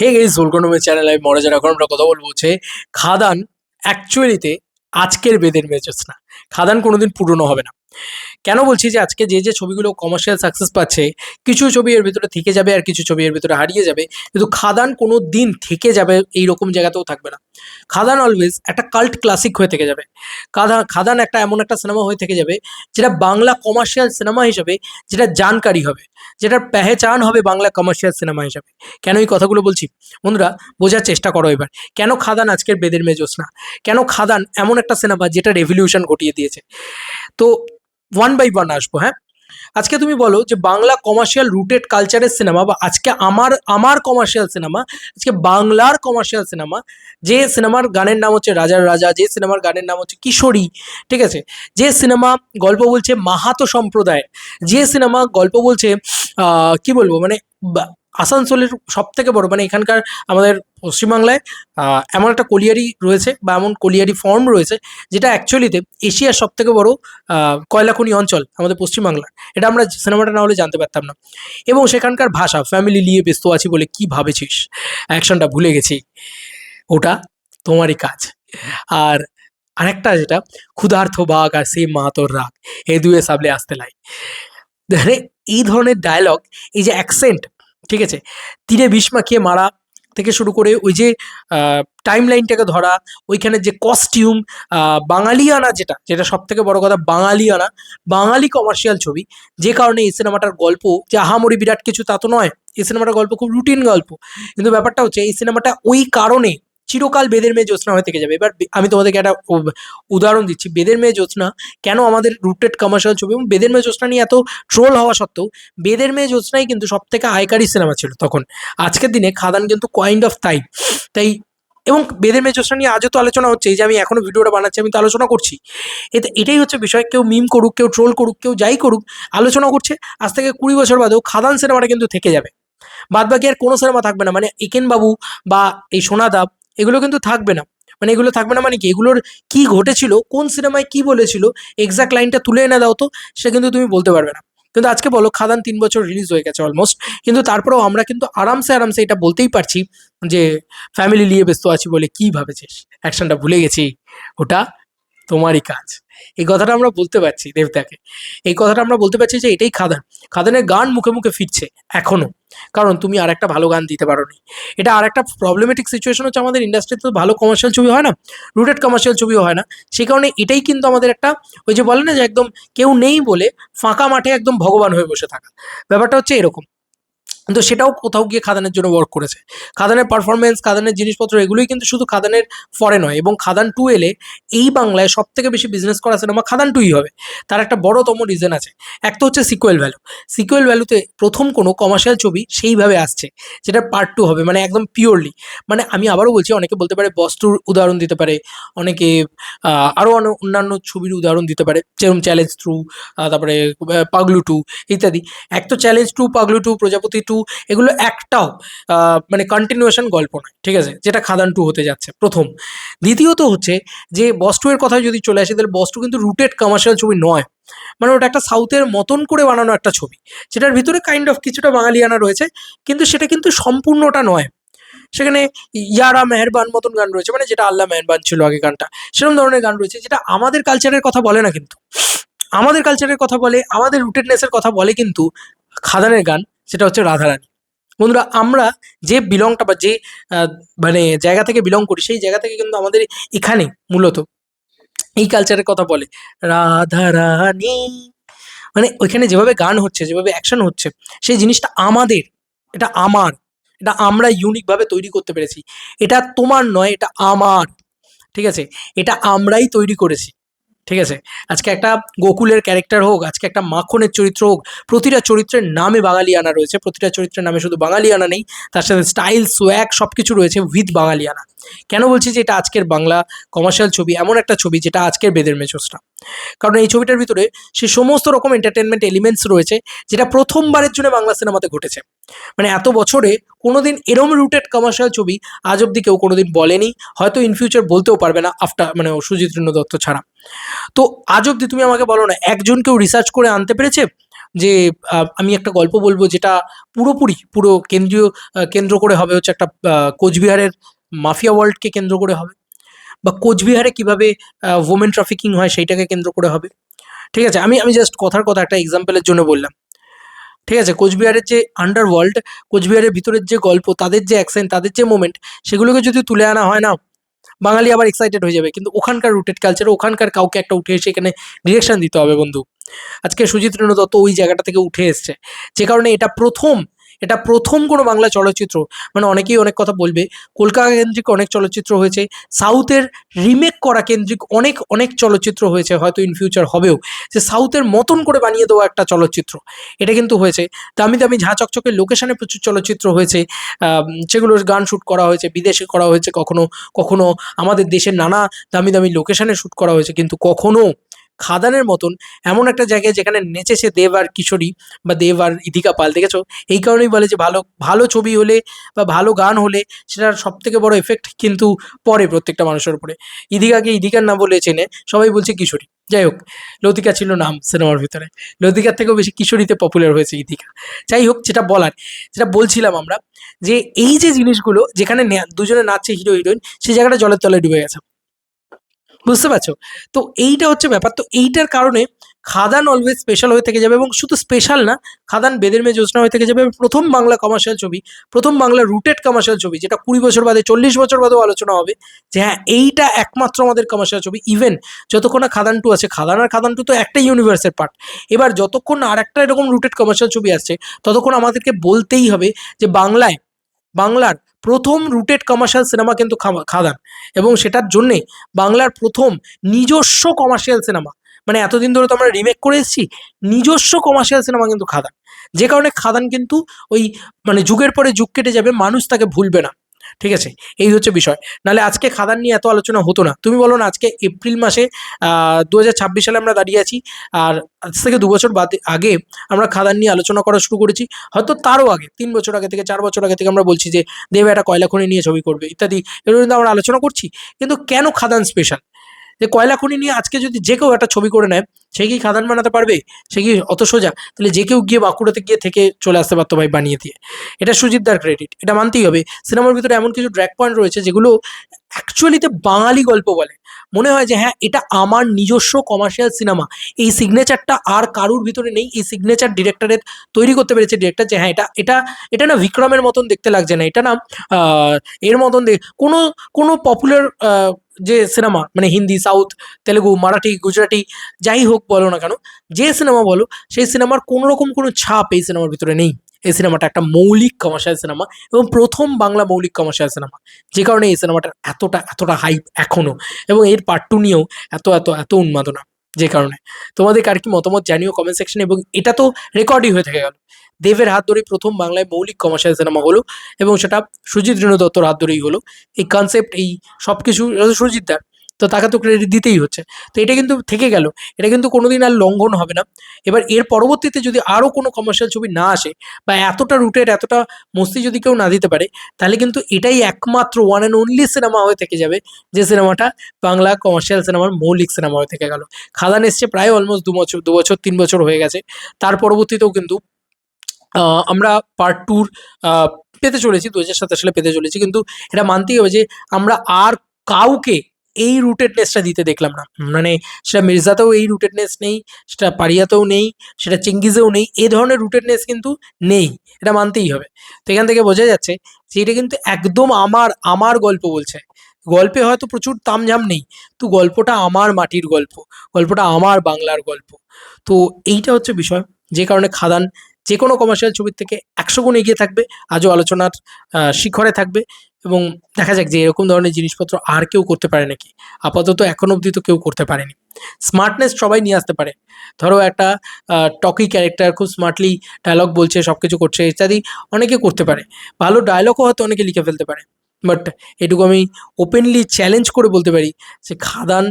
Hey guys, welcome to my channel. আমি মনোজ। এখন আমরা কথা বলবো হচ্ছে খাদান অ্যাকচুয়ালিতে আজকের বেদের মেচেস না। খাদান কোনোদিন পুরনো হবে না। কেন বলছি যে আজকে যে ছবিগুলো কমার্শিয়াল সাকসেস পাচ্ছে, কিছু ছবি এর ভিতরে থেকে যাবে আর কিছু ছবি এর ভিতরে হারিয়ে যাবে, কিন্তু খাদান কোনো দিন থেকে যাবে এইরকম জায়গাতেও থাকবে না। খাদান অলওয়েজ একটা কাল্ট ক্লাসিক হয়ে থেকে যাবে। খাদান একটা এমন একটা সিনেমা হয়ে থেকে যাবে যেটা বাংলা কমার্শিয়াল সিনেমা হিসেবে, যেটা জানকারি হবে, যেটার পেহেচান হবে বাংলা কমার্শিয়াল সিনেমা হিসেবে। কেন এই কথাগুলো বলছি বন্ধুরা, বোঝার চেষ্টা করো এবার। কেন খাদান আজকের বেদের মেজোস না? কেন খাদান এমন একটা সিনেমা যেটা রেভলিউশন ঘটিয়ে দিয়েছে? তো ওয়ান বাই ওয়ান আসবো, হ্যাঁ। আজকে তুমি বলো যে বাংলা কমার্শিয়াল রুটেড কালচারের সিনেমা, বা আজকে আমার আমার কমার্শিয়াল সিনেমা, আজকে বাংলার কমার্শিয়াল সিনেমা, যে সিনেমার গানের নাম হচ্ছে রাজার রাজা, যে সিনেমার গানের নাম হচ্ছে কিশোরী, ঠিক আছে, যে সিনেমা গল্প বলছে মাহাতো সম্প্রদায়, যে সিনেমা গল্প বলছে কি বলবো মানে আসানসোলের সব থেকে বড় মানে এখানকার আমাদের পশ্চিমবাংলায় এমন একটা কলিয়ারি রয়েছে বা এমন কলিয়ারি ফর্ম রয়েছে যেটা অ্যাকচুয়ালিতে এশিয়ার সব থেকে বড় কয়লাখনি অঞ্চল আমাদের পশ্চিমবাংলা। এটা আমরা সিনেমাটা না হলে জানতে পারতাম না। এবং সেখানকার ভাষা, ফ্যামিলি নিয়ে ব্যস্ত আছি বলে কি ভাবেছিস, অ্যাকশনটা ভুলে গেছি, ওটা তোমারই কাজ। আর আরেকটা যেটা, ক্ষুধার্থ বাঘ আর সেই মাহাতোর রাগ, এই দুয়ে সাবলে আসতে লাই। মানে এই ধরনের ডায়লগ, এই যে অ্যাকসেন্ট, ঠিক আছে, তীরে বিষ মাখিয়ে মারা থেকে শুরু করে ওই যে টাইম লাইনটাকে ধরা, ওইখানে যে কস্টিউম, বাঙালিয়ানা, যেটা যেটা সব থেকে বড় কথা, বাঙালিয়ানা, বাঙালি কমার্শিয়াল ছবি। যে কারণে এই সিনেমাটার গল্প যে আহামরি বিরাট কিছু তা তো নয়, এই সিনেমাটার গল্প খুব রুটিন গল্প, কিন্তু ব্যাপারটা হচ্ছে এই সিনেমাটা ওই কারণে চিরকাল বেদের মেয়ে জ্যোৎস্না হয়ে থেকে যাবে। এবার আমি তোমাদেরকে একটা উদাহরণ দিচ্ছি, বেদের মেয়ে জ্যোৎস্না কেন আমাদের রুটেড কমার্শিয়াল ছবি, এবং বেদের মেয়ে জ্যোৎস্না নিয়ে এত ট্রোল হওয়া সত্ত্বেও বেদের মেয়ে জ্যোৎস্নাই কিন্তু সব থেকে আয়কারী সিনেমা ছিল তখন। আজকের দিনে খাদান কিন্তু কাইন্ড অফ তাই তাই এবং বেদের মেয়ে জ্যোৎস্না নিয়ে আজও তো আলোচনা হচ্ছে, এই যে আমি এখনো ভিডিওটা বানাচ্ছি আমি তো আলোচনা করছি। এটাই হচ্ছে বিষয়, কেউ মিম করুক, কেউ ট্রোল করুক, কেউ যাই করুক, আলোচনা করছে। আজ থেকে 20 বছর বাদেও খাদান সিনেমাটা কিন্তু থেকে যাবে। বাদ বাকি আর কোনো সিনেমা থাকবে না, মানে একেন বাবু বা এই সোনাদা, এগুলো কিন্তু থাকবে না। মানে এগুলো থাকবে না মানে কি, এগুলোর কি ঘটেছিল, কোন সিনেমায় কি বলেছিল, এক্সাক্ট লাইনটা তুলে এনে দাও তো, সে কিন্তু তুমি বলতে পারবে না। কিন্তু আজকে বলো খাদান 3 বছর রিলিজ হয়ে গেছে অলমোস্ট, কিন্তু তারপরেও আমরা কিন্তু আরামসে আরামসে এটা বলতেই পারছি যে ফ্যামিলি নিয়ে ব্যস্ত আছি বলে কি ভাবেছিস, অ্যাকশনটা ভুলে গেছি, ওটা তোমারই কাজ। এই কথাটা আমরা বলতে পারছি দেবদাকে, এই কথাটা আমরা বলতে পারছি যে এটাই খাদান। খাদানের গান মুখে মুখে ফিরছে এখনো, কারণ তুমি আর একটা ভালো গান দিতে পারোনি। এটা আর একটা প্রবলেমেটিক সিচুয়েশন হচ্ছে, আমাদের ইন্ডাস্ট্রিতে তো ভালো কমার্শিয়াল ছবি হয় না, রুটেড কমার্শিয়াল ছবিও হয় না। সেই কারণে এটাই কিন্তু আমাদের একটা, ওই যে বলে না যে একদম কেউ নেই বলে ফাঁকা মাঠে একদম ভগবান হয়ে বসে থাকা, ব্যাপারটা হচ্ছে এরকম। কিন্তু সেটাও কোথাও গিয়ে খাদানের জন্য ওয়ার্ক করেছে। খাদানের পারফরমেন্স, খাদানের জিনিসপত্র, এগুলোই কিন্তু শুধু খাদানের ফরে নয়। এবং খাদান 2 এলে এই বাংলায় সব থেকে বেশি বিজনেস করা সিনেমা খাদান 2ই হবে। তার একটা বড়তম রিজন আছে, এক তো হচ্ছে সিকুয়েল ভ্যালু। সিকুয়েল ভ্যালুতে প্রথম কোনো কমার্শিয়াল ছবি সেইভাবে আসছে যেটা পার্ট 2 হবে, মানে একদম পিওরলি। মানে আমি আবারও বলছি, অনেকে বলতে পারে বস টুর উদাহরণ দিতে পারে, অনেকে আরও অন্যান্য ছবির উদাহরণ দিতে পারে, যেরকম চ্যালেঞ্জ 2, তারপরে পাগলু 2 ইত্যাদি। এক তো চ্যালেঞ্জ 2, পাগলু 2, প্রজাপতি 2, এগুলো একটাও মানে কন্টিনিউয়েশন গল্প নয়, ঠিক আছে, যেটা খাদান 2 হতে যাচ্ছে প্রথম। দ্বিতীয়ত হচ্ছে যে বস 2 এর কথায় যদি চলে আসে, তাহলে বস 2 কিন্তু রুটেড কমার্শিয়াল ছবি নয়। মানে ওটা একটা সাউথের মতন করে বানানো একটা ছবি, যেটার ভিতরে কাইন্ড অফ কিছুটা বাঙালিয়ানা রয়েছে, কিন্তু সেটা কিন্তু সম্পূর্ণটা নয়। সেখানে ইয়ারা মেহেরবান মতন গান রয়েছে, মানে যেটা আল্লাহ মেহেরবান ছিল আগে গানটা, সেরকম ধরনের গান রয়েছে যেটা আমাদের কালচারের কথা বলে না। কিন্তু আমাদের কালচারের কথা বলে, আমাদের রুটেডনেসের কথা বলে কিন্তু খাদানের গান, সেটা হচ্ছে রাধারানী। বন্ধুরা, আমরা যে বিলংটা বা যে মানে জায়গা থেকে বিলং করি, সেই জায়গা থেকে কিন্তু আমাদের এখানে মূলত এই কালচারের কথা বলে রাধারানী। মানে ওইখানে যেভাবে গান হচ্ছে, যেভাবে অ্যাকশন হচ্ছে, সেই জিনিসটা আমাদের, এটা আমার, এটা আমরা ইউনিকভাবে তৈরি করতে পেরেছি। এটা তোমার নয়, এটা আমার, ঠিক আছে, এটা আমরাই তৈরি করেছি, ঠিক আছে। আজকে একটা গোকুলের ক্যারেক্টার হোক, আজকে একটা মাখনের চরিত্র হোক, প্রতিটা চরিত্রের নামে বাঙালিয়ানা রয়েছে, প্রতিটা চরিত্রের নামে শুধু বাঙালিয়ানা নেই, তার সাথে স্টাইল, সোয়াগ সব কিছু রয়েছে উইথ বাঙালিয়ানা। কেন বলছি যে এটা আজকের বাংলা কমার্শিয়াল ছবি, এমন একটা ছবি যেটা আজকের বেদের মেচোসটা, কারণ এই ছবিটার ভিতরে সে সমস্ত রকম এন্টারটেনমেন্ট এলিমেন্টস রয়েছে, যেটা প্রথমবারের জন্য বাংলা সিনেমাতে ঘটেছে। মানে এত বছরে কোনোদিন এরম রুটেড কমার্শিয়াল ছবি আজ অব্দি কেউ কোনোদিন বলেনি, হয়তো ইন ফিউচার বলতেও পারবে না, আফটার মানে সুজিত দত্ত ছাড়া। তো আজ অব্দি তুমি আমাকে বলো না একজন কেউ রিসার্চ করে আনতে পেরেছে যে আমি একটা গল্প বলবো যেটা পুরো কেন্দ্র করে হবে হচ্ছে একটা কোচবিহারের মাফিয়া ওয়ার্ল্ডকে কেন্দ্র করে হবে, বা কোচবিহারে কিভাবে ওমেন ট্রাফিকিং হয় সেইটাকে কেন্দ্র করে হবে। ঠিক আছে, আমি জাস্ট কথার কথা একটা এক্সাম্পলের জন্য বললাম। ঠিক আছে, কোচবিহারের যে আন্ডারওয়ার্ল্ড, কোচবিহারের ভিতরের যে গল্প, তাদের যে অ্যাকসেন্ট, তাদের যে মোমেন্ট, সেগুলোকে যদি তুলে আনা হয় না, বাঙালি আবার এক্সাইটেড হয়ে যাবে। কিন্তু ওখানকার রুটেড কালচার, ওখানকার কাউকে একটা উঠে এসে এখানে ডিরেকশন দিতে হবে বন্ধু। আজকে সুজিত রেণু দত্ত ওই জায়গাটা থেকে উঠে এসছে, যে কারণে এটা প্রথম কোনো বাংলা চলচ্চিত্র। মানে অনেকেই অনেক কথা বলবে, কলকাতা কেন্দ্রিক অনেক চলচ্চিত্র হয়েছে, সাউথের রিমেক করা কেন্দ্রিক অনেক অনেক চলচ্চিত্র হয়েছে, হয়তো ইন ফিউচার হবেও, যে সাউথের মতন করে বানিয়ে দেওয়া একটা চলচ্চিত্র, এটা কিন্তু হয়েছে। দামি দামি ঝাঁ চকচকে লোকেশনে প্রচুর চলচ্চিত্র হয়েছে, সেগুলোর গান শ্যুট করা হয়েছে, বিদেশে করা হয়েছে, কখনো কখনো আমাদের দেশের নানা দামি দামি লোকেশনে শ্যুট করা হয়েছে, কিন্তু কখনো খাদানের মতন এমন একটা জায়গায় যেখানে নেচেছে দেব আর কিশোরী, বা দেব আর ইদিকা পাল, দেখেছো? এই কারণেই বলে যে ভালো ভালো ছবি হলে বা ভালো গান হলে সেটার সব থেকে বড় এফেক্ট কিন্তু পড়ে প্রত্যেকটা মানুষের উপরে। ইদিকাকে ইদিকার নাম বলে চেনে, সবাই বলছে কিশোরী। যাই হোক, লতিকা ছিল নাম সিনেমার ভিতরে, লতিকার থেকেও বেশি কিশোরীতে পপুলার হয়েছে ইদিকা। যাই হোক, যেটা বলছিলাম আমরা, যে এই যে জিনিসগুলো যেখানে দুজনে নাচছে হিরো হিরোইন, সেই জায়গাটা জলের তলায় ডুবে গেছে, বুঝতে পারছো? তো এইটা হচ্ছে ব্যাপার। তো এইটার কারণে খাদান অলওয়েজ স্পেশাল হয়ে থেকে যাবে, এবং শুধু স্পেশাল না, খাদান বেদের মেয়ে জ্যোৎস্না হয়ে থেকে যাবে প্রথম বাংলা কমার্শিয়াল ছবি, প্রথম বাংলা রুটেড কমার্শিয়াল ছবি, যেটা 20 বছর বাদে, 40 বছর বাদেও আলোচনা হবে যে হ্যাঁ, এইটা একমাত্র আমাদের কমার্শিয়াল ছবি। ইভেন যতক্ষণ না খাদান 2 আছে, খাদান আর খাদান 2 তো একটাই ইউনিভার্সের পার্ট, এবার যতক্ষণ না আর একটা এরকম রুটেড কমার্শিয়াল ছবি আসছে, ততক্ষণ আমাদেরকে বলতেই হবে যে বাংলার প্রথম রুটেড কমার্শিয়াল সিনেমা কিন্তু খাদান, এবং সেটার জন্যে বাংলার প্রথম নিজস্ব কমার্শিয়াল সিনেমা, মানে এতদিন ধরে তো আমরা রিমেক করে এসেছি, নিজস্ব কমার্শিয়াল সিনেমা কিন্তু খাদান। যে কারণে খাদান কিন্তু ওই মানে যুগের পরে যুগ কেটে যাবে, মানুষ তাকে ভুলবে না। ঠিক আছে, এই হচ্ছে বিষয়। নাহলে আজকে খাদান নিয়ে এত আলোচনা হতো না। তুমি বলো না, আজকে এপ্রিল মাসে 2026 সালে আমরা দাঁড়িয়ে আছি, আর আজ থেকে 2 বছর আগে আমরা খাদান নিয়ে আলোচনা করা শুরু করেছি, হয়তো তারও আগে, 3 বছর আগে থেকে, 4 বছর আগে থেকে আমরা বলছি যে দেব একটা কয়লা খনি নিয়ে ছবি করবে ইত্যাদি, এগুলো কিন্তু আমরা আলোচনা করছি। কিন্তু কেন খাদান স্পেশাল? যে কয়লা খনি নিয়ে আজকে যদি যে কেউ একটা ছবি করে নেয়, সে কি খাদান বানাতে পারবে? সে কি অত সোজা? তাহলে যে কেউ গিয়ে বাঁকুড়াতে গিয়ে থেকে চলে আসতে পারতো ভাই বানিয়ে দিয়ে। এটা সুজিতদার ক্রেডিট, এটা মানতেই হবে। সিনেমার ভিতরে এমন কিছু ড্র্যাগ পয়েন্ট রয়েছে যেগুলো অ্যাকচুয়ালিতে বাঙালি গল্প বলে। মনে হয় যে হ্যাঁ, এটা আমার নিজস্ব কমার্শিয়াল সিনেমা, এই সিগনেচারটা আর কারুর ভিতরে নেই। এই সিগনেচার ডিরেক্টরের তৈরি করতে পেরেছে ডিরেক্টর, যে হ্যাঁ, এটা এটা এটা না বিক্রমের মতন দেখতে লাগছে না, এটা না আহ, এর মতন কোনো কোনো পপুলার যে সিনেমা, মানে হিন্দি, সাউথ, তেলেগু, মারাঠি, গুজরাটি, যাই হোক বলো না কেন, যে সিনেমা বলো, সেই সিনেমার কোনো রকম কোনো ছাপ এই সিনেমার ভিতরে নেই। এই সিনেমাটা একটা মৌলিক কমার্শিয়াল সিনেমা, এবং প্রথম বাংলা মৌলিক কমার্শিয়াল সিনেমা, যে কারণে এই সিনেমাটার এতটা এতটা হাইপ এখনো, এবং এর পার্ট 2 নিয়েও এত এত এত উন্মাদনা। যে কারণে তোমাদের কার কি মতামত জানিও কমেন্ট সেকশনে, এবং এটা তো রেকর্ডই হয়ে থেকে গেল, দেবের হাত ধরেই প্রথম বাংলায় মৌলিক কমার্শিয়াল সিনেমা হলো, এবং সেটা সুজিত রেণু দত্তর হাত ধরেই হলো। এই কনসেপ্ট, এই সব কিছু সুজিত দার, তো তাকে তো ক্রেডিট দিতেই হচ্ছে। তো এটা কিন্তু থেকে গেল, এটা কিন্তু কোনোদিন আর লঙ্ঘন হবে না। এবার এর পরবর্তীতে যদি আরও কোনো কমার্শিয়াল ছবি না আসে, বা এতটা রুটেড, এতটা মস্তি যদি কেউ না দিতে পারে, তাহলে কিন্তু এটাই একমাত্র ওয়ান অ্যান্ড অনলি সিনেমা হয়ে থেকে যাবে, যে সিনেমাটা বাংলা কমার্শিয়াল সিনেমার মৌলিক সিনেমা হয়ে থেকে গেল। খাদান এসছে প্রায় অলমোস্ট 2 বছর 3 বছর হয়ে গেছে, তার পরবর্তীতেও কিন্তু আমরা পার্ট 2 পেতে চলেছি, 2027 সালে পেতে চলেছি। কিন্তু এটা মানতেই হবে যে আমরা আর কাউকে এই রুটেডনেসটা দিতে দেখলাম না। মানে সেটা মির্জাতেও এই রুটেডনেস নেই, সেটা পারিয়াতেও নেই, সেটা চেঙ্গিজেও নেই, এই ধরনের রুটেডনেস কিন্তু নেই, এটা মানতেই হবে। তো এখান থেকে বোঝা যাচ্ছে যে এটা কিন্তু একদম আমার আমার গল্প বলছে। গল্পে হয়তো প্রচুর তামঝাম নেই, তো গল্পটা আমার মাটির গল্প, গল্পটা আমার বাংলার গল্প। তো এইটা হচ্ছে বিষয়, যে কারণে খাদান যে কোনো কমার্শিয়াল ছবির থেকে 100 গুণ এগিয়ে থাকবে, আজও আলোচনার শিখরে থাকবে। এবং দেখা যাক যে এরকম ধরনের জিনিসপত্র আর কেউ করতে পারে নাকি। আপাতত এখন অবধি তো কেউ করতে পারেনি। স্মার্টনেস সবাই নিয়ে আসতে পারে, ধরো একটা টকি ক্যারেক্টার খুব স্মার্টলি ডায়লগ বলছে, সব কিছু করছে ইত্যাদি, অনেকে করতে পারে, ভালো ডায়লগও হয়তো অনেকে লিখে ফেলতে পারে। বাট এটুকু আমি ওপেনলি চ্যালেঞ্জ করে বলতে পারি যে খাদান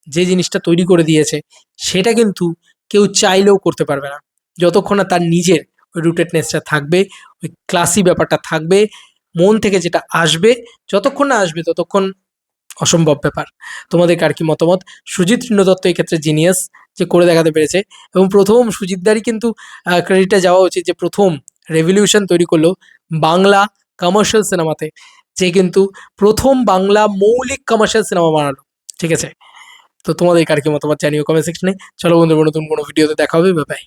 যে জিনিসটা তৈরি করে দিয়েছে, সেটা কিন্তু কেউ চাইলেও করতে পারবে না, যতক্ষণ না তার নিজের ওই রুটেডনেসটা থাকবে, ওই ক্লাসি ব্যাপারটা থাকবে, মন থেকে যেটা আসবে, যতক্ষণ না আসবে ততক্ষণ অসম্ভব ব্যাপার। তোমাদের কার কি মতামত? সুজিত দত্ত এক্ষেত্রে জিনিয়াস, যে করে দেখাতে পেরেছে। এবং প্রথম সুজিতদারই কিন্তু ক্রেডিটটা যাওয়া উচিত, যে প্রথম রেভলিউশন তৈরি করলো বাংলা কমার্শিয়াল সিনেমাতে, যে কিন্তু প্রথম বাংলা মৌলিক কমার্শিয়াল সিনেমা বানালো। ঠিক আছে, তো তোমাদের কার কি মতামত জানিও কমেন্ট সেকশনে। চলো বন্ধুরা, নতুন কোনো ভিডিওতে দেখা হবে, বাই বাই।